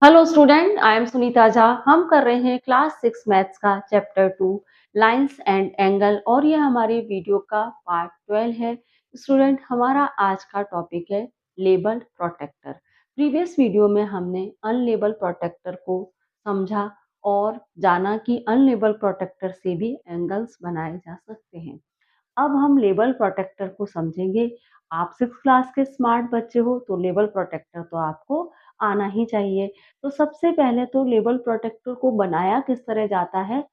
Hello student, I am Sunita Jha. हम कर रहे हैं क्लास 6 मैथ्स का चैप्टर 2 लाइंस एंड एंगल और ये हमारे वीडियो का पार्ट 12 है। स्टूडेंट, हमारा आज का टॉपिक है लेबल प्रोटेक्टर। प्रीवियस वीडियो में हमने अनलेबल प्रोटेक्टर को समझा और जाना कि अनलेबल प्रोटेक्टर से भी एंगल्स बनाए जा सकते हैं। अब हम लेबल प्रोटेक्टर को समझेंगे। आप 6 क्लास के स्मार्ट बच्चे हो तो लेबल प्रोटेक्टर तो आपको आना ही चाहिए। तो सबसे पहले तो लेबल प्रोटेक्टर को बनाया किस तरह जाता है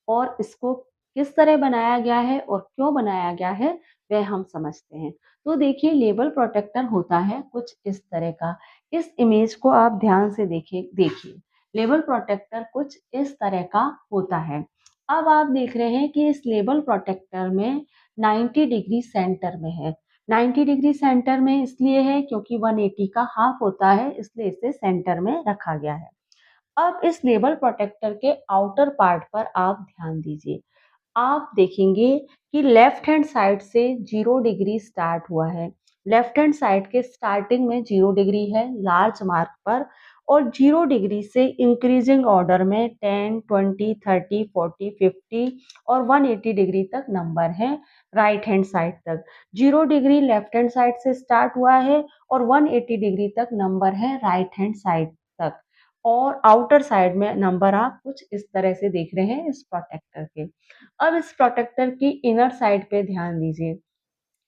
और इसको किस तरह बनाया गया है और क्यों बनाया गया है, वह हम समझते हैं। तो देखिए, लेबल प्रोटेक्टर होता है कुछ इस तरह का। इस इमेज को आप ध्यान से देखिए। लेबल प्रोटेक्टर कुछ इस तरह का होता है। अब आप देख रहे हैं कि इस लेबल प्रोटेक्टर में 90 डिग्री सेंटर में है। 90 डिग्री सेंटर में इसलिए है क्योंकि 180 का हाफ होता है, इसलिए इसे सेंटर में रखा गया है। अब इस लेबल प्रोटेक्टर के आउटर पार्ट पर आप ध्यान दीजिए। आप देखेंगे कि लेफ्ट हैंड साइड से 0 डिग्री स्टार्ट हुआ है। लेफ्ट हैंड साइड के स्टार्टिंग में 0 डिग्री है लार्ज मार्क पर, और 0 डिग्री से इंक्रीजिंग ऑर्डर में 10, 20, 30, 40, 50 और 180 डिग्री तक नंबर है राइट हैंड साइड तक। 0 डिग्री लेफ्ट हैंड साइड से स्टार्ट हुआ है और 180 डिग्री तक नंबर है राइट हैंड साइड तक। और आउटर साइड में नंबर आप कुछ इस तरह से देख रहे हैं इस प्रोटेक्टर के। अब इस प्रोटेक्टर की इनर साइड पे ध्यान दीजिए।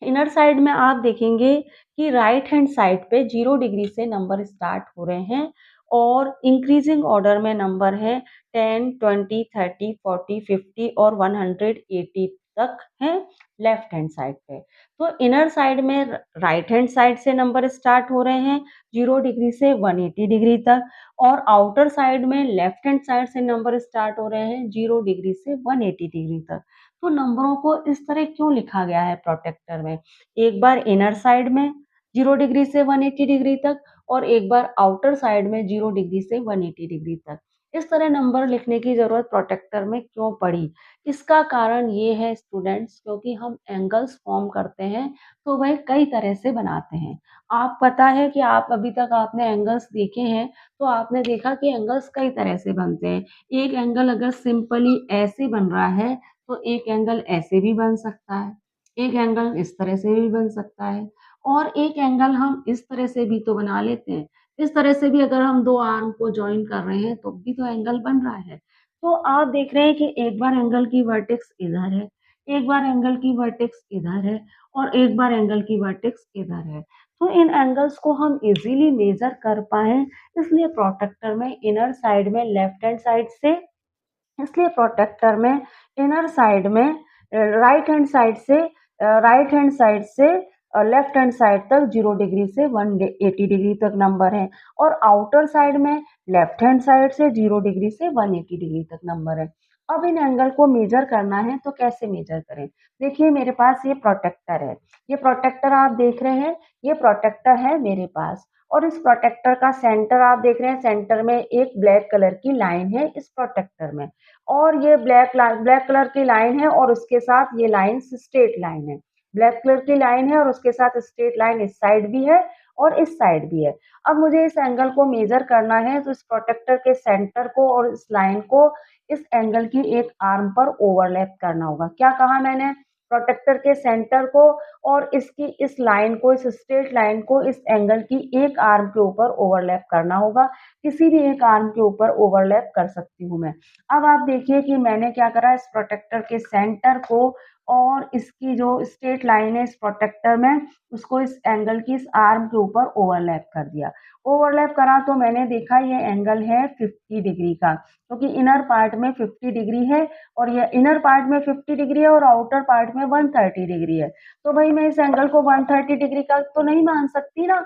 इनर साइड में आप देखेंगे कि राइट हैंड साइड पे 0 डिग्री से नंबर स्टार्ट हो रहे हैं और इंक्रीजिंग ऑर्डर में नंबर है 10, 20, 30, 40, 50 और 180 तक है लेफ्ट हैंड साइड पे। तो इनर साइड में राइट हैंड साइड से नंबर स्टार्ट हो रहे हैं 0 डिग्री से 180 डिग्री तक, और आउटर साइड में लेफ्ट हैंड साइड से नंबर स्टार्ट हो रहे हैं 0 डिग्री से 180 डिग्री तक। तो नंबरों को इस तरह क्यों लिखा गया है प्रोटेक्टर में? एक बार इनर साइड में 0 डिग्री से 180 डिग्री तक और एक बार आउटर साइड में 0 डिग्री से 180 डिग्री तक। इस तरह नंबर लिखने की ज़रूरत प्रोटेक्टर में क्यों पड़ी? इसका कारण ये है स्टूडेंट्स, क्योंकि हम एंगल्स फॉर्म करते हैं तो वह कई तरह से बनाते हैं। आप पता है कि आप अभी तक आपने एंगल्स देखे हैं, तो आपने देखा कि एंगल्स कई तरह से बनते हैं। एक एंगल अगर सिंपली ऐसे बन रहा है तो एक एंगल ऐसे भी बन सकता है, एक एंगल इस तरह से भी बन सकता है, और एक एंगल हम इस तरह से भी तो बना लेते हैं। इस तरह से भी अगर हम 2 आर्म को जॉइन कर रहे हैं तो भी तो एंगल बन रहा है। तो आप देख रहे हैं कि एक बार एंगल की वर्टेक्स इधर है, एक बार एंगल की वर्टेक्स इधर है और एक बार एंगल की वर्टेक्स इधर है। तो इन एंगल्स को हम इजीली मेजर कर पाएँ, इसलिए प्रोटेक्टर में इनर साइड में लेफ्ट हैंड साइड से, इसलिए प्रोटेक्टर में इनर साइड में राइट हैंड साइड से लेफ्ट हैंड साइड तक 0 डिग्री से 180 डिग्री तक नंबर है, और आउटर साइड में लेफ्ट हैंड साइड से 0 डिग्री से 180 डिग्री तक नंबर है। अब इन एंगल को मेजर करना है तो कैसे मेजर करें? देखिए, मेरे पास ये प्रोटेक्टर है। ये प्रोटेक्टर आप देख रहे हैं, ये प्रोटेक्टर है मेरे पास, और इस प्रोटेक्टर का सेंटर आप देख रहे हैं, सेंटर में एक ब्लैक कलर की लाइन है इस प्रोटेक्टर में, और ये ब्लैक कलर की लाइन है और उसके साथ ये लाइन स्ट्रेट लाइन है। ब्लैक कलर की लाइन है और उसके साथ स्ट्रेट लाइन इस साइड भी है और इस साइड भी है। अब मुझे इस एंगल को मेजर करना है तो इस प्रोटेक्टर के सेंटर को और इस लाइन को इस एंगल की एक आर्म पर ओवरलैप करना होगा। क्या कहा मैंने? प्रोटेक्टर के सेंटर को और इसकी इस लाइन को, इस स्ट्रेट लाइन को इस एंगल की एक आर्म के ऊपर ओवरलैप करना होगा। किसी भी एक आर्म के ऊपर ओवरलैप कर सकती हूँ मैं। अब आप देखिए कि मैंने क्या करा, इस प्रोटेक्टर के सेंटर को और इसकी जो स्ट्रेट लाइन है इस प्रोटेक्टर में, उसको इस एंगल की इस आर्म के ऊपर ओवरलैप कर दिया। ओवरलैप करा तो मैंने देखा ये एंगल है 50 डिग्री का, क्योंकि इनर पार्ट में 50 डिग्री है और ये इनर पार्ट में 50 डिग्री है और आउटर पार्ट में 130 डिग्री है। तो भाई मैं इस एंगल को 130 डिग्री का तो नहीं मान सकती ना,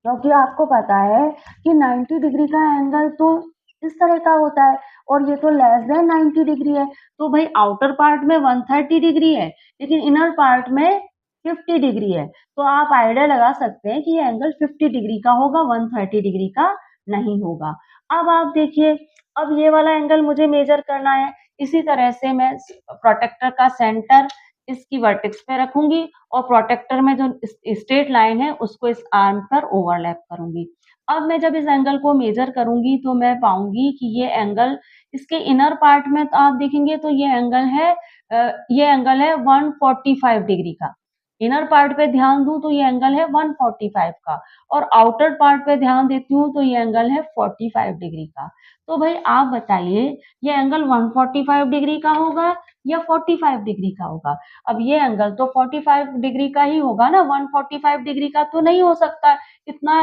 क्योंकि आपको पता है कि 90 डिग्री का एंगल तो इस तरह का होता है और ये तो लेस देन 90 डिग्री है। तो भाई आउटर पार्ट में 130 डिग्री है लेकिन इनर पार्ट में 50 डिग्री है। तो आप आइडिया लगा सकते हैं कि ये एंगल 50 डिग्री का होगा, 130 डिग्री का नहीं होगा। अब आप देखिए, अब ये वाला एंगल मुझे मेजर करना है। इसी तरह से मैं प्रोटेक्टर का सेंटर इसकी वर्टेक्स पे रखूँगी और प्रोटेक्टर में जो स्ट्रेट लाइन है उसको इस आर्म पर ओवरलैप करूँगी। अब मैं जब इस एंगल को मेज़र करूँगी तो मैं पाऊँगी कि ये एंगल इसके इनर पार्ट में तो आप देखेंगे तो ये एंगल है 145 डिग्री का। इनर पार्ट पे ध्यान दूँ तो ये एंगल है 145 का और आउटर पार्ट पे ध्यान देती हूँ तो ये एंगल है 45 डिग्री का। तो भाई आप बताइए ये एंगल 145 डिग्री का होगा या 45 डिग्री का होगा? अब ये एंगल तो 45 डिग्री का ही होगा ना, 145 डिग्री का तो नहीं हो सकता। इतना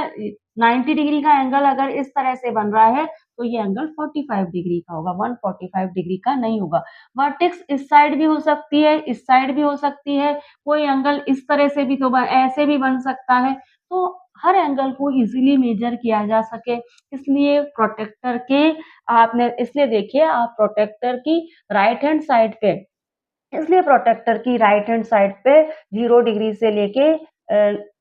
90 डिग्री का एंगल अगर इस तरह से बन रहा है, तो ये एंगल 45 डिग्री का होगा, 145 डिग्री का नहीं होगा। वर्टेक्स इस साइड भी हो सकती है, इस साइड भी हो सकती है, कोई एंगल इस तरह से भी तो ऐसे भी बन सकता है। तो हर एंगल को इज़िली मेज़र किया जा सके, इसलिए प्रोटेक्टर के आपने इसलिए देखिए आप प्रोटेक्टर की राइट हैंड साइड पे इसलिए प्रोटेक्टर की राइट हैंड साइड पे 0 डिग्री से लेके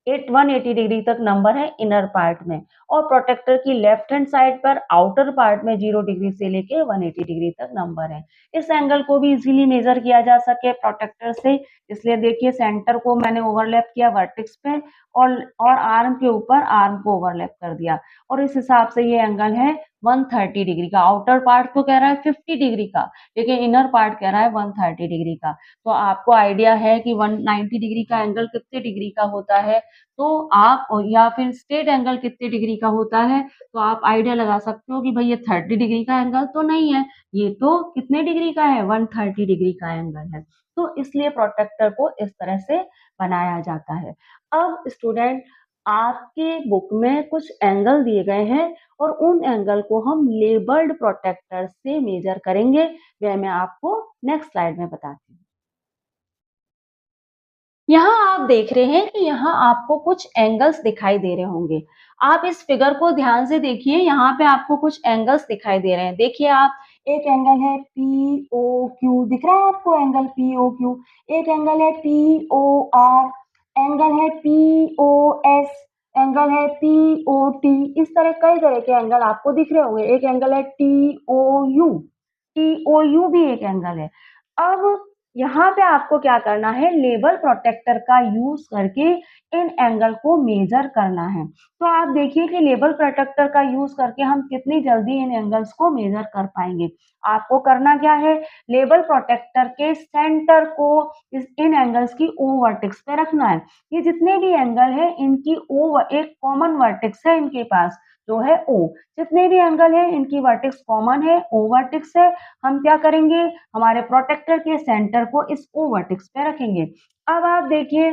180 डिग्री तक नंबर है इनर पार्ट में और प्रोटेक्टर की लेफ्ट हैंड साइड पर आउटर पार्ट में 0 डिग्री से लेके 180 डिग्री तक नंबर है। इस एंगल को भी इजीली मेजर किया जा सके प्रोटेक्टर से, इसलिए देखिए सेंटर को मैंने ओवरलैप किया वर्टेक्स पे और आर्म के ऊपर आर्म को ओवरलैप कर दिया और इस हिसाब से ये एंगल है 130 डिग्री का। आउटर पार्ट तो कह रहा है 50 डिग्री का, लेकिन इनर पार्ट कह रहा है 130 डिग्री का। तो आपको आइडिया है कि 190 डिग्री का एंगल कितने डिग्री का होता है, तो आप या फिर स्ट्रेट एंगल कितने डिग्री का होता है, तो आप आइडिया लगा सकते हो कि भई ये 30 डिग्री का एंगल तो नहीं है, ये तो कितने डिग्री का है, 130 डिग्री का एंगल है। तो इसलिए प्रोटेक्टर को इस तरह से बनाया जाता है। अब स्टूडेंट आपके बुक में कुछ एंगल दिए गए हैं और उन एंगल को हम लेबल्ड प्रोटेक्टर से मेजर करेंगे, वह मैं आपको नेक्स्ट स्लाइड में बताती हूँ। यहाँ आप देख रहे हैं कि यहाँ आपको कुछ एंगल्स दिखाई दे रहे होंगे। आप इस फिगर को ध्यान से देखिए, यहाँ पे आपको कुछ एंगल्स दिखाई दे रहे हैं। देखिए आप, एक एंगल है पीओक्यू, दिख रहा है आपको एंगल पीओक्यू? एक एंगल है पीओआर, एंगल है पीओएस, एंगल है पीओटी। इस तरह कई तरह के एंगल आपको दिख रहे होंगे। एक एंगल है टीओयू, टीओयू भी एक एंगल है। अब यहाँ पे आपको क्या करना है, लेबल प्रोटेक्टर का यूज करके इन एंगल को मेजर करना है। तो आप देखिए कि लेबल प्रोटेक्टर का यूज करके हम कितनी जल्दी इन एंगल्स को मेजर कर पाएंगे। आपको करना क्या है, लेबल प्रोटेक्टर के सेंटर को इन एंगल्स की ओ वर्टेक्स पे रखना है। ये जितने भी एंगल है इनकी ओ एक कॉमन वर्टेक्स है इनके पास, जो है ओ। जितने भी एंगल है इनकी वर्टेक्स कॉमन है, ओ वर्टेक्स है। हम क्या करेंगे, हमारे प्रोटेक्टर के सेंटर को इस ओ वर्टेक्स पे रखेंगे। अब आप देखिए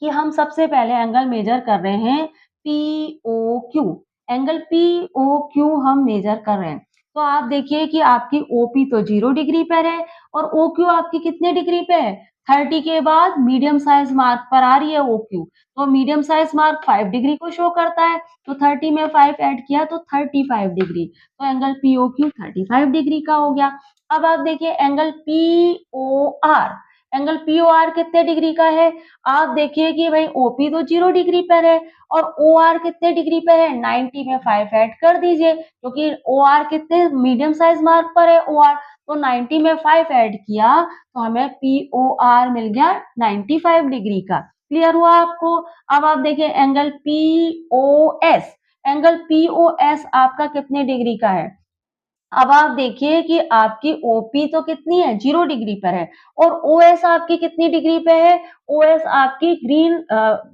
कि हम सबसे पहले एंगल मेजर कर रहे हैं पीओक्यू। एंगल पीओक्यू हम मेजर कर रहे हैं। तो आप देखिए कि आपकी ओपी तो 0 डिग्री पर है और ओक्यू आपकी कितने डिग्री पे है? 30 के बाद मीडियम साइज मार्क पर आ रही है ओक्यू। तो मीडियम साइज मार्क 5 डिग्री को शो करता है। तो 30 में 5 ऐड किया तो 35 डिग्री। तो एंगल पीओक्यू 35 डिग्री का हो गया। अब आप देखिए एंगल पीओआर। एंगल पीओआर कितने डिग्री का है? आप देखिए कि भाई ओपी तो 0 डिग्री पर है और ओआर कितने डिग्री पे है? 90 में 5 ऐड कर दीजिए, क्योंकि ओआर कितने मीडियम साइज मार्क पर है ओआर, तो 90 में 5 ऐड किया तो हमें पीओआर मिल गया 95 डिग्री का। क्लियर हुआ आपको? अब आप देखिए एंगल पीओएस। एंगल पीओएस आपका कितने डिग्री का है? अब आप देखिए कि आपकी ओपी तो कितनी है, 0 डिग्री पर है और ओएस आपकी कितनी डिग्री पे है? ओएस आपकी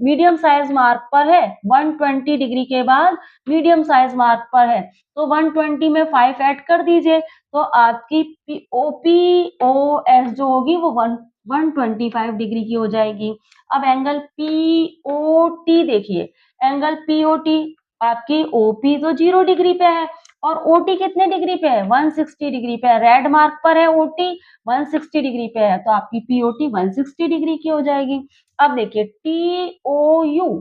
मीडियम साइज मार्क पर है, 120 डिग्री के बाद मीडियम साइज मार्क पर है। तो 120 में 5 ऐड कर दीजिए, तो आपकी ओपीओएस जो होगी वो 125 डिग्री की हो जाएगी। अब एंगल पीओटी देखिए, एंगल पीओटी आपकी ओपी तो 0 डिग्री पे है और ओटी कितने डिग्री पे है? 160 डिग्री पे है। रेड मार्क पर है ओटी, 160 डिग्री पे है, तो आपकी पीओटी 160 डिग्री की हो जाएगी। अब देखिए टीओयू,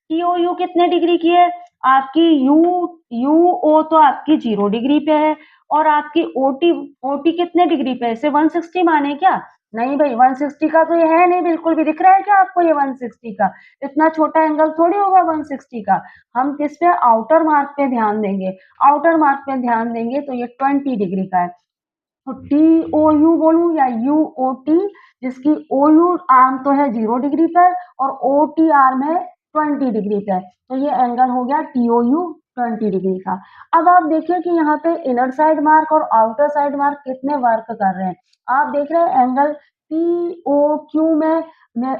टीओयू कितने डिग्री की है? आपकी यूओ तो आपकी 0 डिग्री पे है और आपकी ओटी ओटी कितने डिग्री पे है? इसे 160 माने क्या? नहीं भाई, 160 का तो ये है नहीं, बिल्कुल भी दिख रहा है क्या आपको ये 160 का? इतना छोटा एंगल थोड़ी होगा 160 का। हम किस पे, आउटर मार्क पे ध्यान देंगे। आउटर मार्क पे ध्यान देंगे तो ये 20 डिग्री का है। तो TOU बोलूं या UOT, जिसकी OU आर्म तो है 0 डिग्री पर और OT आर्म है 20 डिग्री पर, तो ये एंगल हो गया TOU 20 डिग्री का। अब आप देखिए कि यहाँ पे इनर साइड मार्क और आउटर साइड मार्क कितने वर्क कर रहे हैं। आप देख रहे हैं एंगल POQ में मैं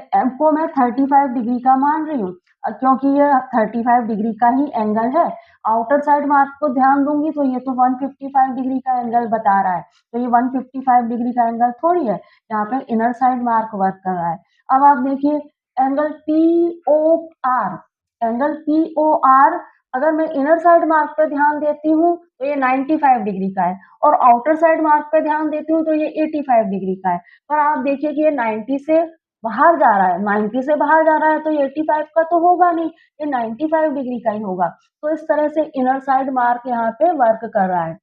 35 डिग्री का मान रही हूँ, क्योंकि ये 35 डिग्री का ही एंगल है। आउटर साइड मार्क को ध्यान दूंगी तो ये तो 155 डिग्री का एंगल बता रहा है, तो ये 155 डिग्री का एंगल थोड़ी है, यहाँ पे इनर साइड मार्क वर्क कर रहा है। अब आप देखिए एंगल POR, एंगल POR अगर मैं इनर साइड मार्क पे ध्यान देती हूँ तो ये 95 डिग्री का है, और आउटर साइड मार्क पे ध्यान देती हूँ तो ये 85 डिग्री का है। पर आप देखिए कि ये 90 से बाहर जा रहा है, 90 से बाहर जा रहा है तो ये 85 का तो होगा नहीं, ये 95 डिग्री का ही होगा। तो इस तरह से इनर साइड मार्क यहाँ पे वर्क कर रहा है,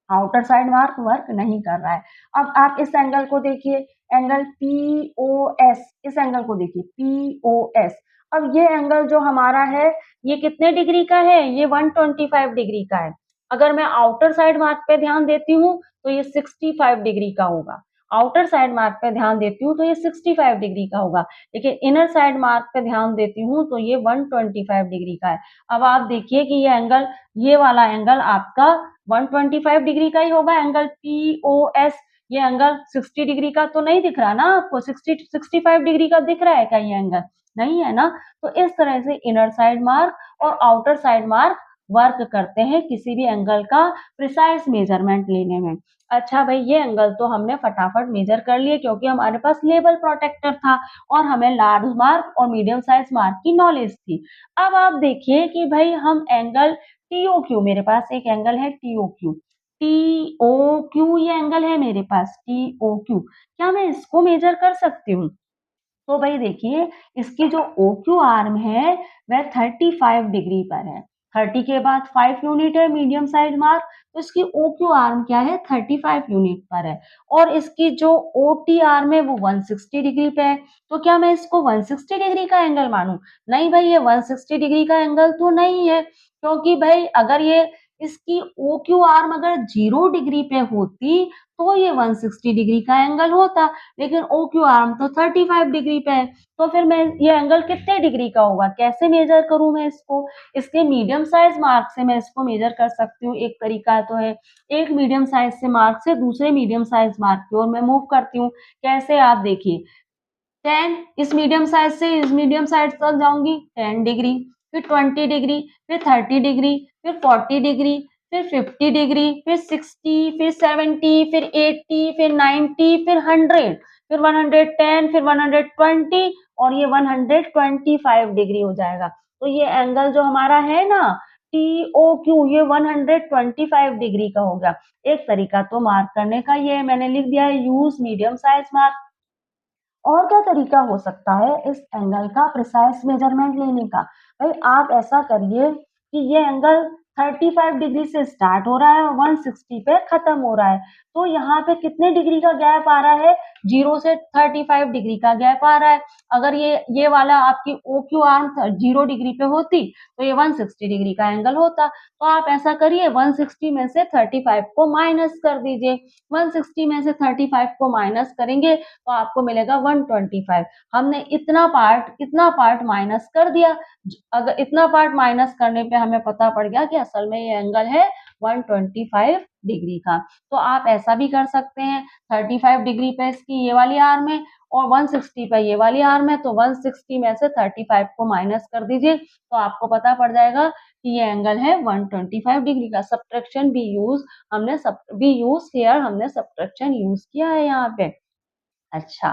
आउटर साइड मार्क वर्क नहीं कर रहा है। अब आप इस एंगल को देखिए, एंगल POS, इस एंगल को देखिए POS। अब ये एंगल जो हमारा है ये कितने डिग्री का है, ये 125 डिग्री का है। अगर मैं आउटर साइड मार्क पे ध्यान देती हूँ तो ये 65 डिग्री का होगा, आउटर साइड मार्क पे ध्यान देती हूँ तो ये 65 डिग्री का होगा, लेकिन इनर साइड मार्क पे ध्यान देती हूँ तो ये 125 डिग्री का है। अब आप देखिए कि ये एंगल, ये वाला एंगल आपका 125 डिग्री का ही होगा, एंगल POS। ये एंगल 60 डिग्री का तो नहीं दिख रहा ना आपको, 65 डिग्री का दिख रहा है क्या ये एंगल, नहीं है ना। तो इस तरह से इनर साइड मार्क और आउटर साइड मार्क वर्क करते हैं किसी भी एंगल का प्रिसाइज मेजरमेंट लेने में। अच्छा भाई, ये एंगल तो हमने फटाफट मेजर कर लिए क्योंकि हमारे पास लेवल प्रोटेक्टर था और हमें लार्ज मार्क और मीडियम साइज मार्क की नॉलेज थी। अब आप देखिए कि भाई हम एंगल TOQ, मेरे पास एक एंगल है TOQ, TOQ ये एंगल है मेरे पास TOQ, क्या मैं इसको मेजर कर सकती हूँ? तो भाई देखिए, इसकी जो OQ आर्म है वह 35 डिग्री पर है, 30 के बाद 5 यूनिट है मीडियम साइज मार्क, तो इसकी OQ आर्म क्या है, 35 यूनिट पर है। और इसकी जो OT आर्म है वो 160 डिग्री पे है, तो क्या मैं इसको 160 डिग्री का एंगल मानूं? नहीं भाई, ये 160 डिग्री का एंगल तो नहीं है, क्योंकि भाई अगर ये इसकी OQ आर्म अगर 0 डिग्री पे होती तो ये 160 डिग्री का एंगल होता, लेकिन OQ आर्म तो 35 डिग्री पे है, तो फिर मैं ये एंगल कितने डिग्री का होगा, कैसे मेजर करूं मैं इसको? इसके मीडियम साइज मार्क से मैं इसको मेजर कर सकती हूँ। एक तरीका तो है, एक मीडियम साइज से मार्क से दूसरे मीडियम साइज मार्क की ओर मैं मूव करती हूँ। कैसे, आप देखिए, 10 इस मीडियम साइज से इस मीडियम साइज तक जाऊंगी 10 डिग्री, फिर 20 डिग्री, फिर 30 डिग्री, फिर 40 डिग्री, फिर 50 डिग्री, फिर 60, फिर 70, फिर 80, फिर 90, फिर 100, फिर 110, फिर 120 और ये 125 डिग्री हो जाएगा। तो ये एंगल जो हमारा है ना TOQ, ये 125 डिग्री का हो गया। एक तरीका तो मार्क करने का ये है, मैंने लिख दिया है यूज मीडियम साइज मार्क। और क्या तरीका हो सकता है इस एंगल का प्रिसाइज मेजरमेंट लेने का? भाई आप ऐसा करिए कि ये एंगल 35 डिग्री से स्टार्ट हो रहा है और 160 पे खत्म हो रहा है, तो यहाँ पे कितने डिग्री का गैप आ रहा है, 0 से 35 डिग्री का गैप आ रहा है। अगर ये वाला आपकी OQ आर्म 0 डिग्री पे होती तो ये 160 डिग्री का एंगल होता। तो आप ऐसा करिए, 160 में से 35 को माइनस कर दीजिए, 160 में से 35 को माइनस करेंगे तो आपको मिलेगा 125। हमने इतना पार्ट माइनस कर दिया। अगर इतना पार्ट माइनस करने पे हमें पता पड़ गया कि असल में ये एंगल है 125 डिग्री का। तो आप ऐसा भी कर सकते हैं, 35 डिग्री पे इसकी ये वाली आर्म है और 160 पे ये वाली आर्म है, तो 160 में से 35 को माइनस कर दीजिए तो आपको पता पड़ जाएगा कि ये एंगल है 125 डिग्री का। सब्ट्रैक्शन बी यूज हियर, हमने सब्ट्रैक्शन यूज किया है यहाँ पे। अच्छा,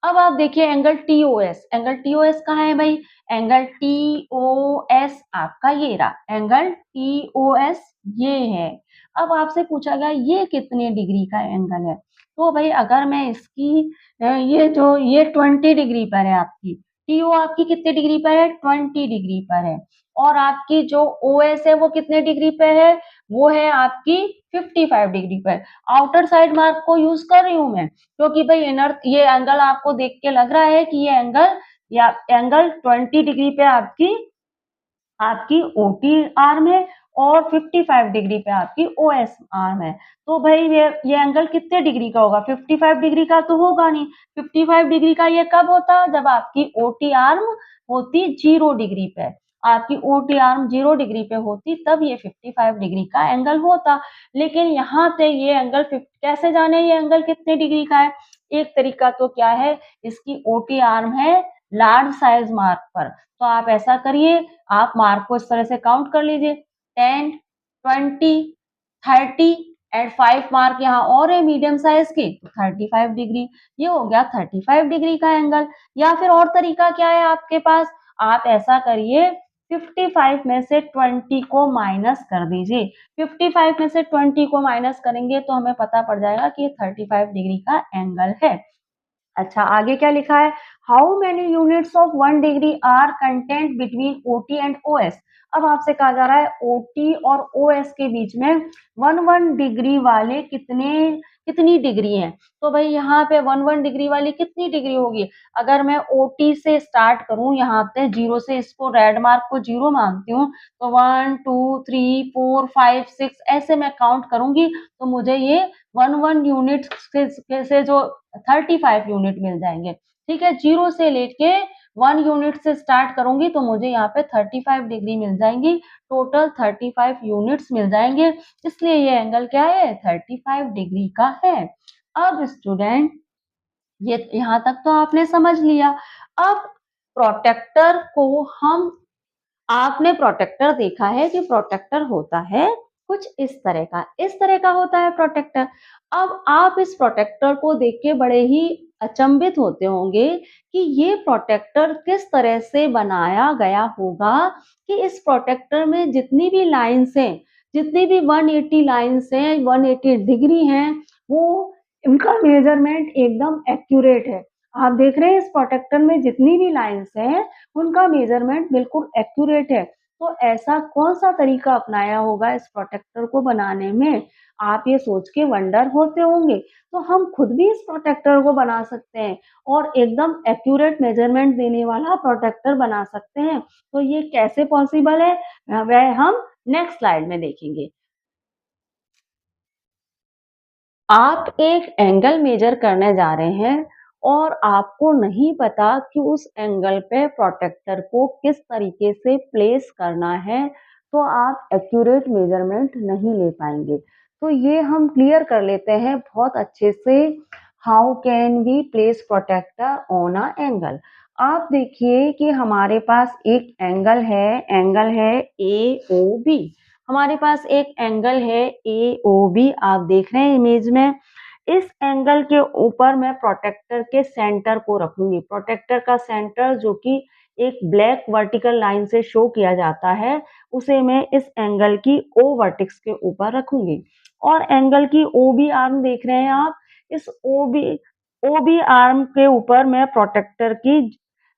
अब आप देखिए एंगल TOS, एंगल TOS कहाँ है भाई, एंगल TOS आपका ये रहा, एंगल TOS ये है। अब आपसे पूछा गया ये कितने डिग्री का एंगल है, तो भाई अगर मैं इसकी ये 20 डिग्री पर है आपकी, TO आपकी कितने डिग्री पर है, 20 डिग्री पर है, और आपकी जो OS है वो कितने डिग्री पे है, वो है आपकी 55 डिग्री पर। आउटर साइड मार्क को यूज कर रही हूँ मैं, क्योंकि भाई इनर ये एंगल आपको देख के लग रहा है कि ये एंगल या एंगल 20 डिग्री पे आपकी आपकी OT आर्म है और 55 डिग्री पे आपकी ओएस आर्म है। तो भाई ये एंगल कितने डिग्री का होगा? 55 डिग्री का तो होगा नहीं। 55 डिग्री का ये कब होता? जब आपकी ओटी आर्म होती 0 डिग्री पे। आपकी ओटी आर्म 0 डिग्री पे होती तब ये 55 डिग्री का एंगल होता। लेकिन यहाँ पे ये एंगल कैसे जाने ये एंगल कितने डिग्री का है? एक तरीका तो क्या है, इसकी ओटी आर्म है लार्ज साइज मार्क पर। तो आप ऐसा करिए, आप मार्क को इस तरह से काउंट कर लीजिए 10, 20, 30 एंड 5 मार्क यहाँ और है मीडियम साइज के, तो 35 डिग्री। ये हो गया 35 डिग्री का एंगल। या फिर और तरीका क्या है आपके पास? आप ऐसा करिए 55 में से 20 को माइनस कर दीजिए। 55 में से 20 को माइनस करेंगे तो हमें पता पड़ जाएगा कि ये 35 डिग्री का एंगल है। अच्छा, आगे क्या लिखा है? How many units of 1 degree are content between OT and OS. अब आपसे कहा जा रहा है ओटी और ओएस के बीच में 1 डिग्री वाले कितनी डिग्री हैं? तो भाई यहाँ पे 1 डिग्री वाली कितनी डिग्री होगी? अगर मैं ओटी से स्टार्ट करूं, यहाँ पे 0 से, इसको रेड मार्क को 0 मानती हूँ, तो 1 2 3 4 5 6 ऐसे मैं काउंट करूंगी तो मुझे ये 1 यूनिट से जो 35 यूनिट मिल जाएंगे। ठीक है, 0 से लेके 1 यूनिट से स्टार्ट करूंगी तो मुझे यहाँ पे 35 डिग्री मिल जाएंगी। टोटल 35 यूनिट्स मिल जाएंगे, इसलिए ये एंगल क्या है? 35 डिग्री का है। अब स्टूडेंट, ये यहाँ तक तो आपने समझ लिया। अब प्रोटेक्टर को हम आपने प्रोटेक्टर देखा है कि प्रोटेक्टर होता है कुछ इस तरह का होता है प्रोटेक्टर। अब आप इस प्रोटेक्टर को देख के बड़े ही अचंभित होते होंगे कि ये प्रोटेक्टर किस तरह से बनाया गया होगा कि इस प्रोटेक्टर में जितनी भी लाइंस हैं, जितनी भी 180 लाइंस हैं, 180 डिग्री हैं, वो इनका मेजरमेंट एकदम एक्यूरेट है। आप देख रहे हैं इस प्रोटेक्टर में जितनी भी लाइंस हैं, उनका मेजरमेंट बिल्कुल एक्यूरेट है। तो ऐसा कौन-सा तरीका अपनाया होगा इस प्रोटेक्टर को बनाने में? आप ये सोच के वंडर होते होंगे। तो हम खुद भी इस प्रोटेक्टर को बना सकते हैं और एकदम एक्यूरेट मेजरमेंट देने वाला प्रोटेक्टर बना सकते हैं। तो ये कैसे पॉसिबल है? वह हम नेक्स्ट स्लाइड में देखेंगे। आप एक एंगल मेजर करने जा रहे हैं और आपको नहीं पता कि उस एंगल पे प्रोटेक्टर को किस तरीके से प्लेस करना है, तो आप एक्यूरेट मेजरमेंट नहीं ले पाएंगे। तो ये हम क्लियर कर लेते हैं बहुत अच्छे से। How can we place protractor on a angle? आप देखिए कि हमारे पास एक एंगल है ए ओ बी। हमारे पास एक एंगल है ए ओ बी, आप देख रहे हैं इमेज में। इस एंगल के ऊपर मैं प्रोटेक्टर के सेंटर को रखूंगी। प्रोटेक्टर का सेंटर जो कि एक ब्लैक वर्टिकल लाइन से शो किया जाता है, उसे मैं इस एंगल की ओ वर्टेक्स के ऊपर रखूंगी। और एंगल की ओ बी आर्म देख रहे हैं आप, इस ओ बी आर्म के ऊपर मैं प्रोटेक्टर की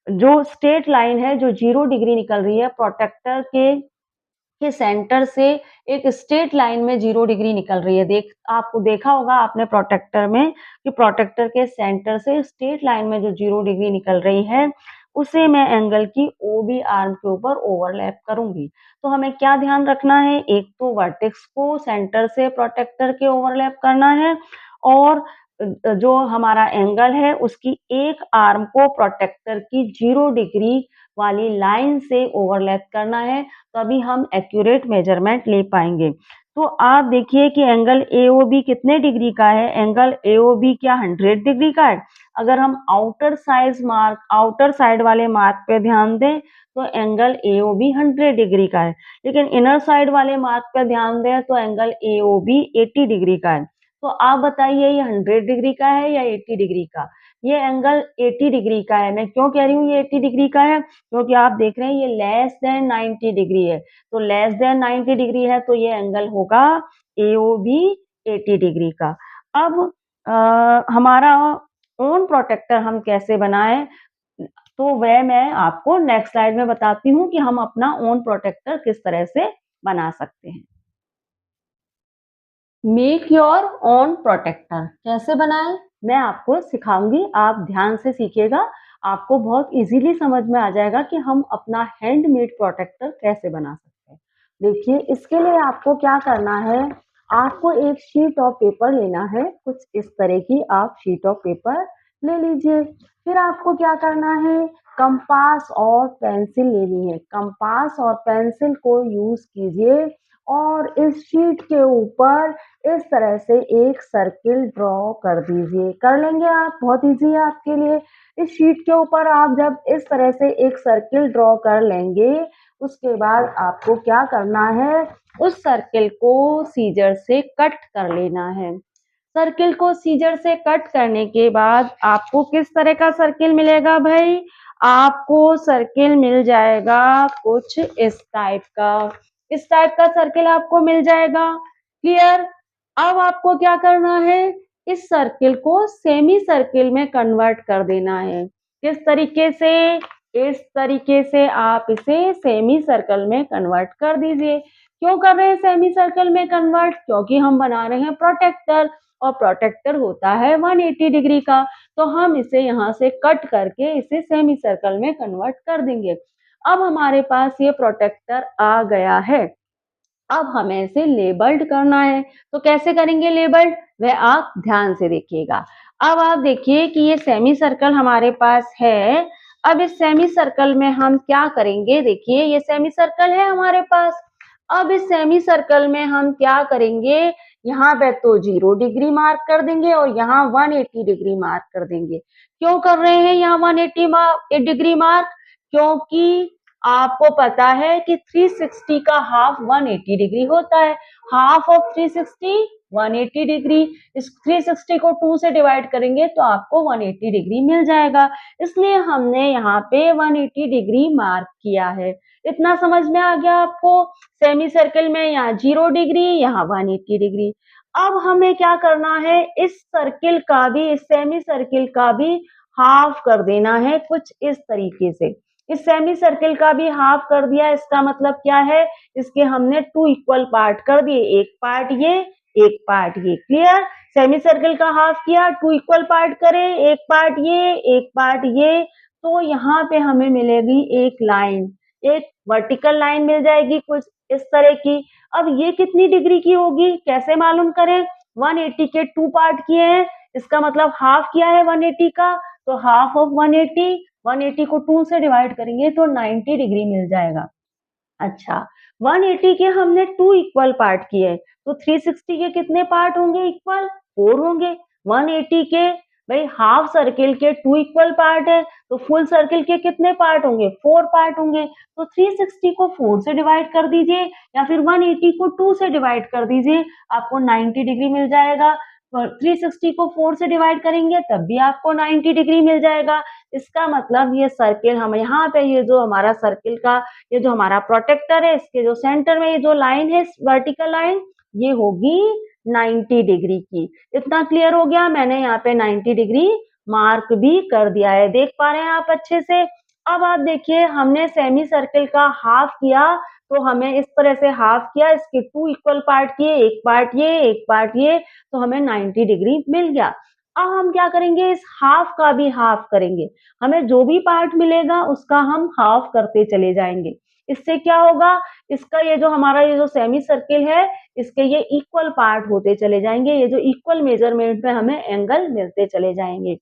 जो स्ट्रेट लाइन है, जो 0 डिग्री निकल रही है, प्रोटेक्टर के सेंटर से एक स्ट्रेट लाइन में 0 डिग्री निकल रही है। आपको देखा होगा आपने प्रोटेक्टर में कि प्रोटेक्टर के सेंटर से स्ट्रेट लाइन में जो 0 डिग्री निकल रही है, उसे मैं एंगल की ओबी आर्म के ऊपर ओवरलैप करूंगी। तो हमें क्या ध्यान रखना है? एक तो वर्टेक्स को सेंटर से प्रोटेक्टर के ओवरलैप करना है और जो हमारा एंगल है उसकी एक आर्म को प्रोटेक्टर की 0 डिग्री वाली लाइन से ओवरलैप करना है, तभी हम एक्यूरेट मेजरमेंट ले पाएंगे। तो आप देखिए कि एंगल एओबी कितने डिग्री का है? एंगल एओबी क्या 100 डिग्री का है? अगर हम आउटर साइड वाले मार्क पे ध्यान दें तो एंगल एओबी 100 डिग्री का है, लेकिन इनर साइड वाले मार्क पे ध्यान दें तो एंगल एओबी 80 डिग्री का है। तो आप बताइए ये 100 डिग्री का है या 80 डिग्री का? ये एंगल 80 डिग्री का है। मैं क्यों कह रही हूँ ये 80 डिग्री का है? क्योंकि आप देख रहे हैं ये लेस देन 90 डिग्री है। तो लेस देन 90 डिग्री है तो ये एंगल होगा एओबी 80 डिग्री का। अब हमारा ओन प्रोटेक्टर हम कैसे बनाएं, तो वह मैं आपको नेक्स्ट स्लाइड में बताती हूँ कि हम अपना ओन प्रोटेक्टर किस तरह से बना सकते हैं। मेक योर ओन प्रोटेक्टर कैसे बनाएं, मैं आपको सिखाऊंगी। आप ध्यान से सीखिएगा, आपको बहुत इजीली समझ में आ जाएगा कि हम अपना हैंडमेड प्रोटेक्टर कैसे बना सकते हैं। देखिए, इसके लिए आपको क्या करना है, आपको एक शीट ऑफ पेपर लेना है, कुछ इस तरह की आप शीट ऑफ पेपर ले लीजिए। फिर आपको क्या करना है, कंपास और पेंसिल लेनी है। कंपास और पेंसिल को यूज़ कीजिए और इस शीट के ऊपर इस तरह से एक सर्किल ड्रॉ कर दीजिए। कर लेंगे आप? बहुत ईज़ी है आपके लिए। इस शीट के ऊपर आप जब इस तरह से एक सर्किल ड्रॉ कर लेंगे, उसके बाद आपको क्या करना है, उस सर्किल को सीजर से कट कर लेना है। सर्किल को सीजर से कट करने के बाद आपको किस तरह का सर्किल मिलेगा भाई? आपको सर्किल मिल जाएगा कुछ इस टाइप का। इस टाइप का सर्किल आपको मिल जाएगा। क्लियर? अब आपको क्या करना है? इस सर्किल को सेमी सर्किल में कन्वर्ट कर देना है। किस तरीके से? इस तरीके से आप इसे सेमी सर्कल में कन्वर्ट कर दीजिए। क्यों कर रहे हैं सेमी सर्कल में कन्वर्ट? क्योंकि हम बना रहे हैं प्रोटेक्टर और प्रोटेक्टर होता है 180 डिग्री का, तो हम इसे यहाँ से कट करके इसे सेमी सर्कल में कन्वर्ट कर देंगे। अब हमारे पास ये प्रोटेक्टर आ गया है। अब हमें इसे लेबल्ड करना है, तो कैसे करेंगे लेबल्ड? वह आप ध्यान से देखिएगा। अब आप देखिए कि ये सेमी सर्कल हमारे पास है। अब इस सेमी सर्कल में हम क्या करेंगे? देखिए ये सेमी सर्कल है हमारे पास। अब इस सेमी सर्कल में हम क्या करेंगे? यहाँ पे तो 0 डिग्री मार्क कर देंगे और यहाँ 180 डिग्री मार्क कर देंगे। क्यों कर रहे हैं यहाँ 180 डिग्री मार्क? क्योंकि आपको पता है कि 360 का हाफ 180 डिग्री होता है। Half of 360 180 degree. इस 360 को 2 से डिवाइड करेंगे तो आपको 180 डिग्री मिल जाएगा। इसलिए हमने यहाँ पे 180 डिग्री मार्क किया है। इतना समझ में आ गया आपको? सेमी सर्कल में यहाँ 0 डिग्री, यहाँ 180 डिग्री। अब हमें क्या करना है, इस सर्किल का भी, इस सेमी सर्किल का भी हाफ कर देना है कुछ इस तरीके से। इस सेमी सर्किल का भी हाफ कर दिया, इसका मतलब क्या है, इसके हमने 2 इक्वल पार्ट कर दिए, एक पार्ट ये, एक पार्ट ये। क्लियर? सेमी सर्किल का हाफ किया, 2 इक्वल पार्ट करे, एक पार्ट ये, एक पार्ट ये, तो यहाँ पे हमें मिलेगी एक लाइन, एक वर्टिकल लाइन मिल जाएगी कुछ इस तरह की। अब ये कितनी डिग्री की होगी, कैसे मालूम करें? 180 के 2 पार्ट किए हैं, इसका मतलब हाफ किया है 180 का, तो हाफ ऑफ 180, 180 को 2 से डिवाइड करेंगे तो 90 डिग्री मिल जाएगा। अच्छा, 180 के हमने 2 इक्वल पार्ट किए, तो 360 के कितने पार्ट होंगे इक्वल? 4 होंगे। 180 के, भाई हाफ सर्किल के 2 इक्वल पार्ट है, तो फुल सर्किल के कितने पार्ट होंगे? 4 पार्ट होंगे। तो 360 को 4 से डिवाइड कर दीजिए या फिर 180 को 2 से डिवाइड कर दीजिए, आपको 90 डिग्री मिल जाएगा। 360 को 4 से डिवाइड करेंगे तब भी आपको 90 डिग्री मिल जाएगा। इसका मतलब ये सर्किल हम यहाँ पे, ये जो हमारा सर्किल का, ये जो हमारा प्रोटेक्टर है, इसके जो सेंटर में ये जो लाइन है वर्टिकल लाइन, ये होगी 90 डिग्री की। इतना क्लियर हो गया? मैंने यहाँ पे 90 डिग्री मार्क भी कर दिया है, देख पा रहे हैं आप अच्छे से? अब आप देखिए, हमने सेमी सर्किल का हाफ किया, तो हमें इस तरह से हाफ किया, इसके 2 इक्वल पार्ट किए, एक पार्ट ये, एक पार्ट ये, तो हमें 90 डिग्री मिल गया। अब हम क्या करेंगे, इस हाफ का भी हाफ करेंगे। हमें जो भी पार्ट मिलेगा उसका हम हाफ करते चले जाएंगे। इससे क्या होगा, इसका ये जो हमारा ये जो सेमी सर्किल है, इसके ये इक्वल पार्ट होते चले जाएंगे, ये जो इक्वल मेजरमेंट में हमें एंगल मिलते चले जाएंगे।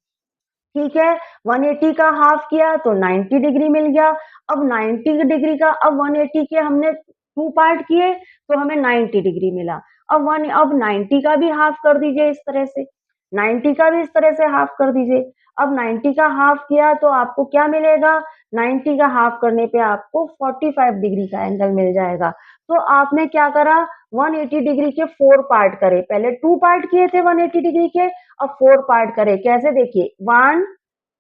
ठीक है, 180 का हाफ किया तो 90 डिग्री मिल गया। अब 90 डिग्री का, अब 180 के हमने 2 पार्ट किए तो हमें 90 डिग्री मिला। अब 90 का भी हाफ कर दीजिए इस तरह से, 90 का भी इस तरह से हाफ कर दीजिए। अब 90 का हाफ किया तो आपको क्या मिलेगा? 90 का हाफ करने पे आपको 45 डिग्री का एंगल मिल जाएगा। तो आपने क्या करा, 180 डिग्री के 4 पार्ट करे। पहले 2 पार्ट किए थे 180 डिग्री के, अब 4 पार्ट करे। कैसे? देखिए, 1,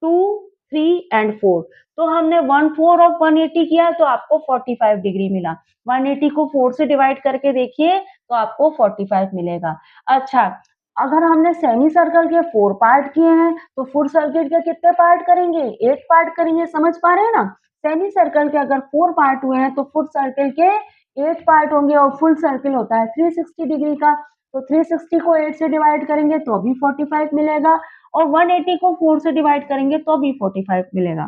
2, 3 एंड 4। तो हमने 1/4 ऑफ 180 किया तो आपको 45 डिग्री मिला। 180 को 4 से डिवाइड करके देखिए तो आपको 45 मिलेगा। अच्छा, अगर हमने सेमी सर्कल के 4 पार्ट किए हैं तो फुल सर्किल के कितने पार्ट करेंगे? 8 पार्ट करेंगे। समझ पा रहे हैं ना? सेमी सर्कल के अगर 4 पार्ट हुए हैं तो फुल सर्किल के 8 पार्ट होंगे और फुल सर्किल होता है 360 डिग्री का, तो 360 को 8 से डिवाइड करेंगे तो भी 45 मिलेगा और 180 को 4 से डिवाइड करेंगे तो भी 45 मिलेगा।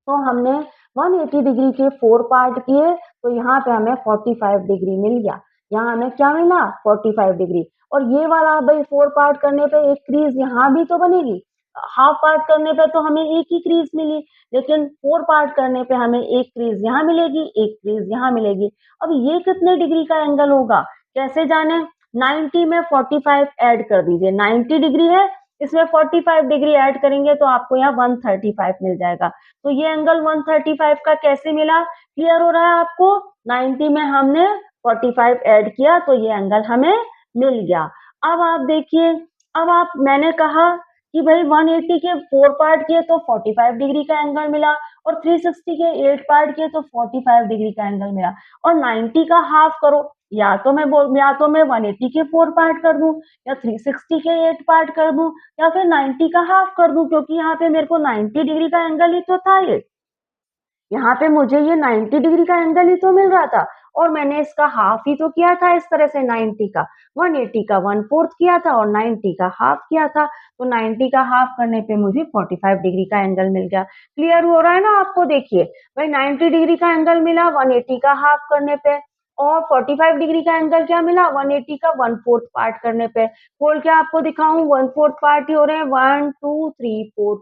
तो हमने 180 डिग्री के 4 पार्ट किए तो यहाँ पे हमें 45 डिग्री मिल गया। यहाँ हमें क्या मिला? 45 डिग्री। और ये वाला भाई 4 पार्ट करने पे एक क्रीज यहाँ भी तो बनेगी। हाफ पार्ट करने पे तो हमें एक ही क्रीज मिली, लेकिन 4 पार्ट करने पे हमें एक क्रीज यहाँ मिलेगी, एक क्रीज यहाँ मिलेगी। अब ये कितने डिग्री का एंगल होगा, कैसे जाने? 90 में 45 ऐड कर दीजिए। 90 डिग्री है, इसमें 45 डिग्री ऐड करेंगे तो आपको यहाँ 135 मिल जाएगा। तो ये एंगल 135 का कैसे मिला? क्लियर हो रहा है आपको? 90 में हमने 45 ऐड किया तो ये एंगल हमें मिल गया। अब आप देखिए, मैंने कहा कि भाई 180 के 4 पार्ट किए तो 45 डिग्री का एंगल मिला, और 360 के 8 पार्ट किए तो 45 डिग्री का एंगल मिला, और 90 का हाफ करो, या तो मैं 180 के 4 पार्ट कर दूं, या 360 के 8 पार्ट कर दूं, या फिर 90 का हाफ कर दूं, क्योंकि यहाँ पे मेरे को 90 डिग्री का एंगल ही तो था। ये यहाँ पे मुझे ये 90 डिग्री का एंगल ही तो मिल रहा था, और मैंने इसका हाफ ही तो किया था इस तरह से। 90 का 180 का 1/4 किया था और 90 का हाफ किया था, तो 90 का हाफ करने पे मुझे 45 डिग्री का एंगल मिल गया। क्लियर हो रहा है ना आपको? देखिए भाई 90 डिग्री का एंगल मिला 180 का हाफ करने पे, और 45 डिग्री का एंगल क्या मिला? 180 का 1/4 पार्ट करने पे। खोल के आपको दिखाऊं, 1/4 पार्ट ही हो रहे हैं, 1 2 3 4।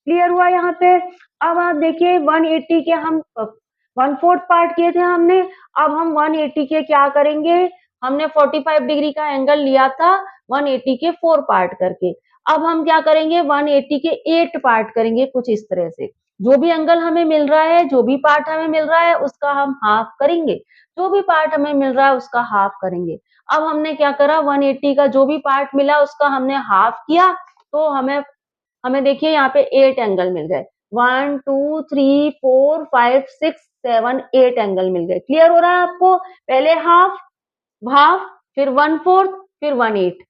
क्लियर हुआ यहाँ पे? अब आप देखिए 180 के हम 1/4 पार्ट किए थे हमने, अब हम 180 के क्या करेंगे? हमने 45 डिग्री का एंगल लिया था 180 के 4 पार्ट करके। अब हम क्या करेंगे? 180 के 8 पार्ट करेंगे, कुछ इस तरह से। जो भी एंगल हमें मिल रहा है, जो भी पार्ट हमें मिल रहा है उसका हम हाफ करेंगे, जो भी पार्ट हमें मिल रहा है उसका हाफ करेंगे। अब हमने क्या करा? 180 का जो भी पार्ट मिला उसका हमने हाफ किया, तो हमें हमें देखिए यहाँ पे 8 एंगल मिल गए। 1 2 3 4 5 6 7 8 एंगल मिल गए। क्लियर हो रहा है आपको? पहले हाफ, हाफ, फिर 1/4, फिर 1/8।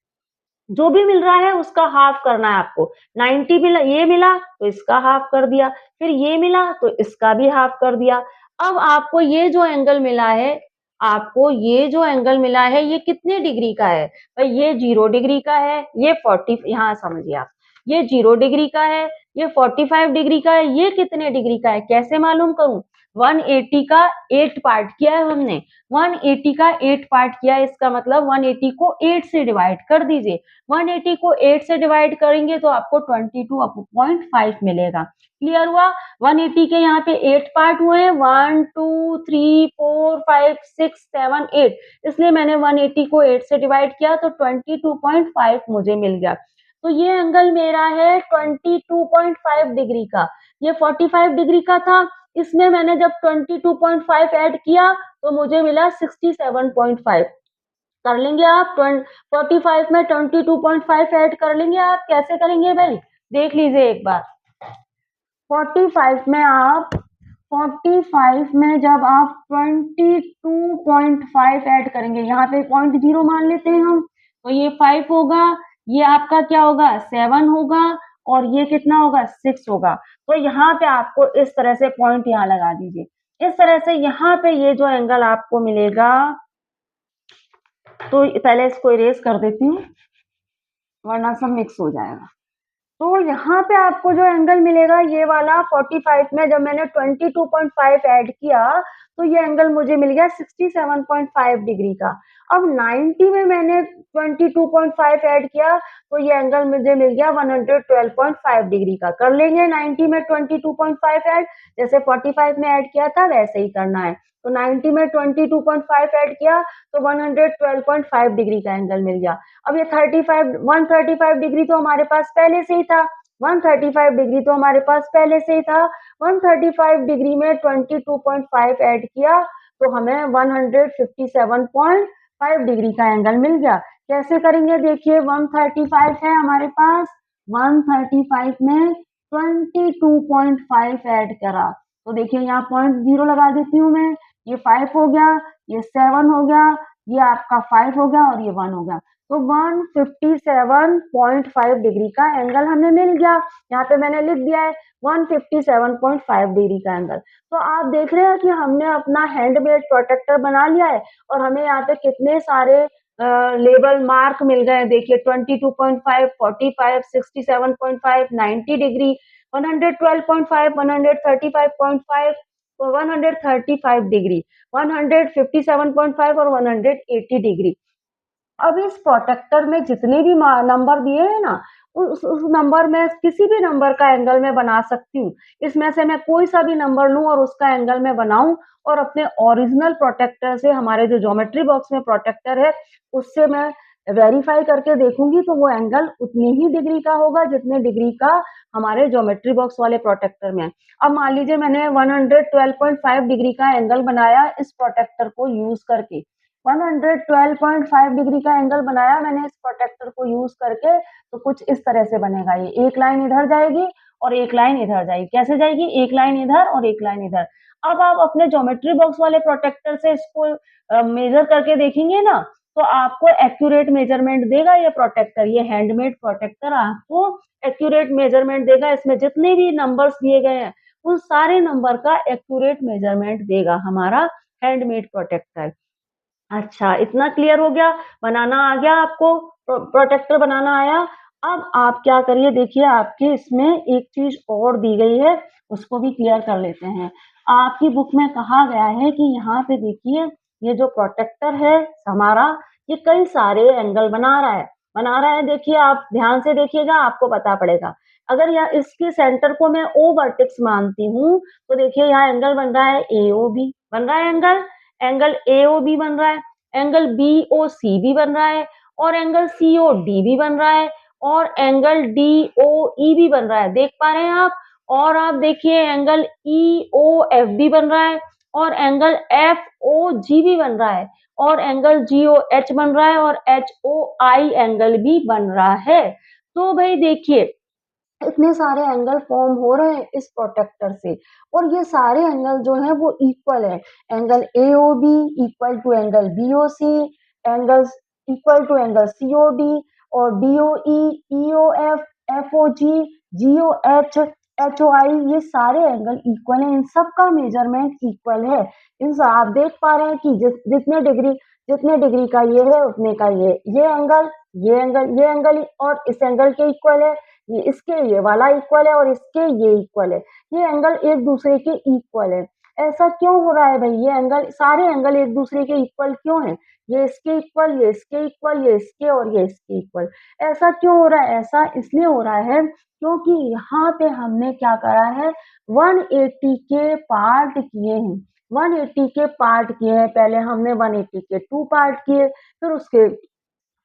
जो भी मिल रहा है उसका हाफ करना है आपको। 90 मिला, ये मिला तो इसका हाफ कर दिया, फिर ये मिला तो इसका भी हाफ कर दिया। अब आपको ये जो एंगल मिला है, ये कितने डिग्री का है? भाई ये 0 डिग्री का है, ये 40, यहाँ समझिए आप, ये 0 डिग्री का है, ये 45 डिग्री का है, ये कितने डिग्री का है कैसे मालूम करूं? 180 का 8 पार्ट किया है हमने, 180 का 8 पार्ट किया, इसका मतलब 180 को 8 से डिवाइड कर दीजिए। 180 को 8 से डिवाइड करेंगे तो आपको 22.5 मिलेगा। क्लियर हुआ? 180 के यहाँ पे 8 पार्ट हुए हैं, 1 2 3 4 5 6 7 8, इसलिए मैंने 180 को 8 से डिवाइड किया तो 22.5 मुझे मिल गया। तो ये एंगल मेरा है 22.5 डिग्री का। ये 45 डिग्री का था, इसमें मैंने जब 22.5 ऐड किया तो मुझे मिला 67.5। कर लेंगे आप? 45 में 22.5 ऐड कर लेंगे आप? कैसे करेंगे भाई? देख लीजिए एक बार। 45 में आप 45 में जब आप 22.5 ऐड करेंगे, यहाँ पे 0.0 मान लेते हैं हम, तो ये 5 होगा, ये आपका क्या होगा? 7 होगा, और ये कितना होगा? 6 होगा। तो यहाँ पे आपको इस तरह से पॉइंट यहाँ लगा दीजिए। इस तरह से यहाँ पे ये जो एंगल आपको मिलेगा, तो पहले इसको इरेज कर देती हूँ वरना सब मिक्स हो जाएगा। तो यहाँ पे आपको जो एंगल मिलेगा ये वाला 45 में जब मैंने 22.5 ऐड किया तो ये एंगल मुझे मिल गया 67.5 डिग्री का। अब 90 में मैंने 22.5 ऐड किया तो ये एंगल मुझे मिल गया 112.5 डिग्री का। कर लेंगे 90 में 22.5 ऐड, जैसे 45 में ऐड किया था वैसे ही करना है। तो 90 में 22.5 ऐड किया तो 112.5 डिग्री का एंगल मिल गया। अब ये 135 डिग्री तो हमारे पास पहले से ही था, 135 डिग्री तो हमारे पास पहले से ही था। 135 डिग्री में 22.5 ऐड किया तो हमें 157.5 डिग्री का एंगल मिल गया। कैसे करेंगे? देखिए 135 है हमारे पास, 135 में 22.5 ऐड करा तो देखिए यहाँ 0.0 लगा देती हूँ मैं, ये 5 हो गया, ये 7 हो गया, ये आपका 5 हो गया और ये 1 हो गया। तो 157.5 डिग्री का एंगल हमें मिल गया। यहाँ पे मैंने लिख दिया है 157.5 डिग्री का एंगल। तो आप देख रहे हैं कि हमने अपना हैंडमेड प्रोटेक्टर बना लिया है, और हमें यहाँ पे कितने सारे लेबल मार्क मिल गए हैं। देखिए 22.5, 45, 67.5, 90 डिग्री, 112.5, 135.5, 135 डिग्री, 157.5 और 180 डिग्री। अब इस प्रोटेक्टर में जितने भी नंबर दिए हैं ना, उस नंबर में किसी भी नंबर का एंगल मैं बना सकती हूँ। इसमें से मैं कोई सा भी नंबर लूँ और उसका एंगल मैं बनाऊँ और अपने ओरिजिनल प्रोटेक्टर से, हमारे जो ज्योमेट्री बॉक्स में प्रोटेक्टर है, उससे मैं वेरीफाई करके देखूँगी तो वो एंगल उतनी ही डिग्री का होगा जितने डिग्री का हमारे ज्योमेट्री बॉक्स वाले प्रोटेक्टर में है। अब मान लीजिए मैंने 112.5 डिग्री का एंगल बनाया इस प्रोटेक्टर को यूज़ करके। 112.5 डिग्री का एंगल बनाया मैंने इस प्रोटेक्टर को यूज करके, तो कुछ इस तरह से बनेगा। ये एक लाइन इधर जाएगी और एक लाइन इधर जाएगी। कैसे जाएगी? एक लाइन इधर और एक लाइन इधर। अब आप अपने ज्योमेट्री बॉक्स वाले प्रोटेक्टर से इसको मेजर करके देखेंगे ना, तो आपको एक्यूरेट मेजरमेंट देगा ये प्रोटेक्टर। ये हैंडमेड प्रोटेक्टर आपको एक्यूरेट मेजरमेंट देगा। इसमें जितने भी नंबर्स दिए गए हैं उन सारे नंबर का एक्यूरेट मेजरमेंट देगा हमारा हैंडमेड प्रोटेक्टर। अच्छा, इतना क्लियर हो गया, बनाना आ गया आपको, प्रोटेक्टर बनाना आया। अब आप क्या करिए, देखिए आपके इसमें एक चीज़ और दी गई है, उसको भी क्लियर कर लेते हैं। आपकी बुक में कहा गया है कि यहाँ पे देखिए, ये जो प्रोटेक्टर है हमारा, ये कई सारे एंगल बना रहा है। देखिए आप ध्यान से देखिएगा, आपको पता पड़ेगा। अगर यहाँ इसके सेंटर को मैं O वर्टेक्स मानती हूँ, तो देखिए यहाँ एंगल बन रहा है AOB, बन रहा है एंगल AOB बन रहा है, एंगल BOC भी बन रहा है और एंगल COD भी बन रहा है और एंगल DOE भी बन रहा है। देख पा रहे हैं आप? और आप देखिए एंगल EOF भी बन रहा है और एंगल FOG भी बन रहा है और एंगल GOH बन रहा है और HOI एंगल भी बन रहा है। तो भाई देखिए, इतने सारे एंगल फॉर्म हो रहे हैं इस प्रोटेक्टर से और ये सारे एंगल जो हैं वो इक्वल है। Angle AOB equal to angle BOC, angles equal to angle COD और DOE, EOF, FOG, GOH, HOI, ये सारे एंगल इक्वल हैं। इन सब का मेजरमेंट इक्वल है। आप देख पा रहे हैं कि जितने डिग्री का ये है उतने का ये एंगल और इस एंगल के इक्वल है। ये इसके ये वाला इक्वल है और इसके ये इक्वल है। ये एंगल एक दूसरे के इक्वल है। ऐसा क्यों हो रहा है भाई? ये एंगल, सारे एंगल एक दूसरे के इक्वल क्यों हैं? ये इसके इक्वल, ये इसके इक्वल, ये इसके और ये इसके इक्वल। ऐसा क्यों हो रहा है? ऐसा इसलिए हो रहा है क्योंकि यहाँ पे हमने क्या करा है, 180 के पार्ट किए हैं। 180 के पार्ट किए हैं। पहले हमने 180 के 2 पार्ट किए, फिर उसके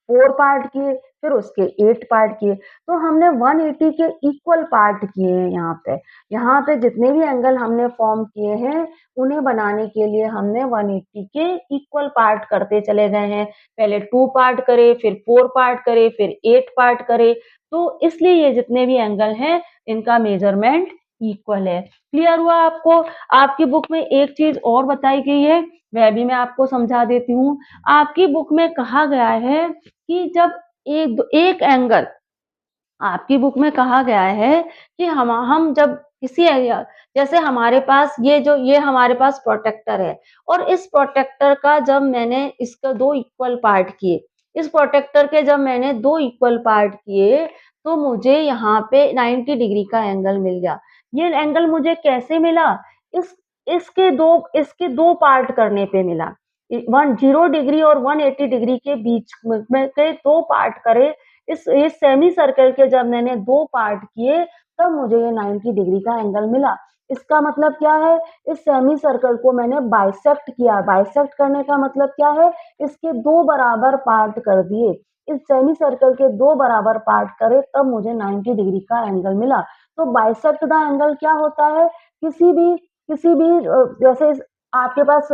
4 पार्ट किए, फिर उसके 8 पार्ट किए। तो हमने 180 के इक्वल पार्ट किए हैं यहाँ पे। यहाँ पे जितने भी एंगल हमने फॉर्म किए हैं, उन्हें बनाने के लिए हमने 180 के इक्वल पार्ट करते चले गए हैं। पहले 2 पार्ट करे, फिर 4 पार्ट करे, फिर 8 पार्ट करे। तो इसलिए ये जितने भी एंगल हैं, इनका मेजरमेंट इक्वल है। क्लियर हुआ आपको? आपकी बुक में एक चीज़ और बताई गई है, वह भी मैं आपको समझा देती हूँ। आपकी बुक में कहा गया है कि जब एक एंगल, आपकी बुक में कहा गया है कि हम जब किसी एरिया, जैसे हमारे पास ये हमारे पास प्रोटेक्टर है और इस प्रोटेक्टर का जब मैंने इसका 2 इक्वल पार्ट किए, इस प्रोटेक्टर के जब मैंने 2 इक्वल पार्ट किए, तो मुझे यहाँ पे 90 डिग्री का एंगल मिल गया। ये एंगल मुझे कैसे मिला? इस इसके 2 पार्ट करने पे मिला। 0 डिग्री और 180 डिग्री के बीच में के 2 पार्ट करे। इस सेमी सर्कल के जब मैंने 2 पार्ट किए, तब मुझे ये 90 डिग्री का एंगल मिला। इसका मतलब क्या है? इस सेमी सर्कल को मैंने बाइसेक्ट किया। बाइसेक्ट करने का मतलब क्या है? इसके 2 बराबर पार्ट कर दिए। इस सेमी सर्कल के 2 बराबर पार्ट करे, तब मुझे 90 डिग्री का एंगल मिला। तो बाइसेक्ट द एंगल क्या होता है? किसी भी जैसे आपके पास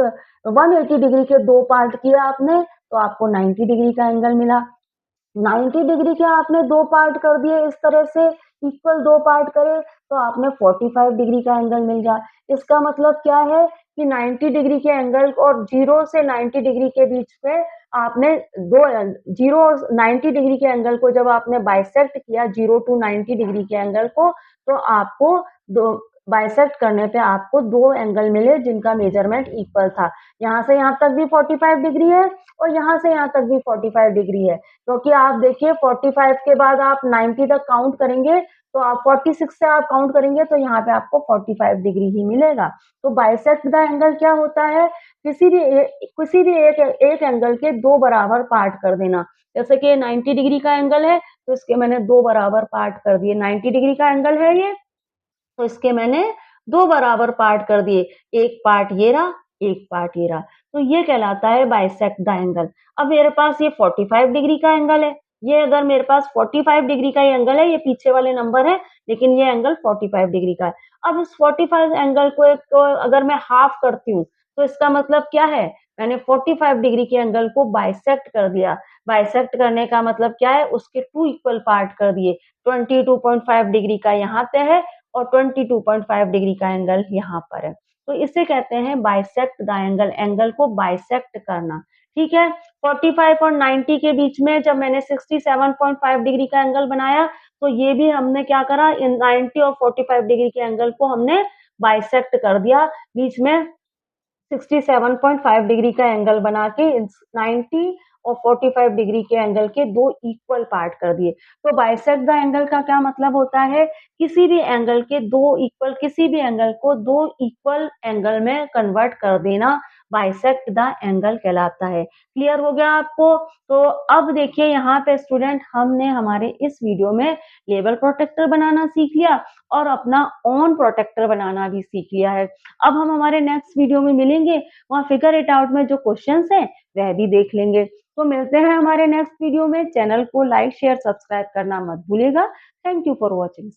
180 डिग्री के 2 पार्ट किए आपने, तो आपको 90 डिग्री का एंगल मिला। 90 डिग्री के आपने 2 पार्ट कर दिए, इस तरह से इक्वल 2 पार्ट करे, तो आपने 45 डिग्री का एंगल मिल गया। इसका मतलब क्या है कि 90 डिग्री के एंगल और 0 से 90 डिग्री के बीच में आपने 0 90 डिग्री के एंगल को जब आपने बाइसेक्ट किया, 0 टू 90 डिग्री के एंगल को, तो आपको दो बाइसेक्ट करने पे आपको 2 एंगल मिले जिनका मेजरमेंट इक्वल था। यहाँ से यहाँ तक भी 45 डिग्री है और यहाँ से यहाँ तक भी 45 डिग्री है। क्योंकि आप देखिए 45 के बाद आप 90 तक काउंट करेंगे, तो आप 46 से आप काउंट करेंगे तो यहाँ पे आपको 45 डिग्री ही मिलेगा। तो बाइसेक्ट द एंगल क्या होता है? किसी भी एक एंगल के 2 बराबर पार्ट कर देना। जैसे कि 90 डिग्री का एंगल है, तो इसके मैंने 2 बराबर पार्ट कर दिए। 90 डिग्री का एंगल है ये, तो इसके मैंने 2 बराबर पार्ट कर दिए, एक पार्ट ये रहा, एक पार्ट ये रहा। तो ये कहलाता है बाइसेक्ट द एंगल। अब मेरे पास ये 45 डिग्री का एंगल है, ये अगर मेरे पास 45 डिग्री का ये एंगल है, ये पीछे वाले नंबर है, लेकिन ये एंगल 45 डिग्री का है। अब इस 45 एंगल को अगर मैं हाफ करती हूँ, तो इसका मतलब क्या है? मैंने 45 डिग्री के एंगल को बाइसेक्ट कर दिया। बाइसेक्ट करने का मतलब क्या है? उसके 2 इक्वल पार्ट कर दिए। 22.5 डिग्री का यहाँ पे है और 22.5 डिग्री का एंगल यहाँ पर है। तो इसे कहते हैं बाइसेक्ट द एंगल, एंगल को बाइसेक्ट करना। ठीक है? 45 और 90 के बीच में जब मैंने 67.5 डिग्री का एंगल बनाया, तो ये भी हमने क्या करा, इन 90 और 45 डिग्री के एंगल को हमने बाइसेक्ट कर दिया। बीच में 67.5 डिग्री का एंगल बना के 90 और 45 डिग्री के एंगल के 2 इक्वल पार्ट कर दिए। तो बाइसेक्ट द एंगल का क्या मतलब होता है? किसी भी एंगल को 2 इक्वल एंगल में कन्वर्ट कर देना बाइसेक्ट द एंगल कहलाता है। क्लियर हो गया आपको? तो अब देखिए यहाँ पे स्टूडेंट, हमने हमारे इस वीडियो में लेवल प्रोटेक्टर बनाना सीख लिया और अपना ओन प्रोटेक्टर बनाना भी सीख लिया है। अब हम हमारे नेक्स्ट वीडियो में मिलेंगे, वहाँ फिगर इट आउट में जो क्वेश्चंस हैं वह भी देख लेंगे। तो मिलते हैं हमारे नेक्स्ट वीडियो में। चैनल को लाइक, शेयर, सब्सक्राइब करना मत भूलिएगा। Thank you for watching.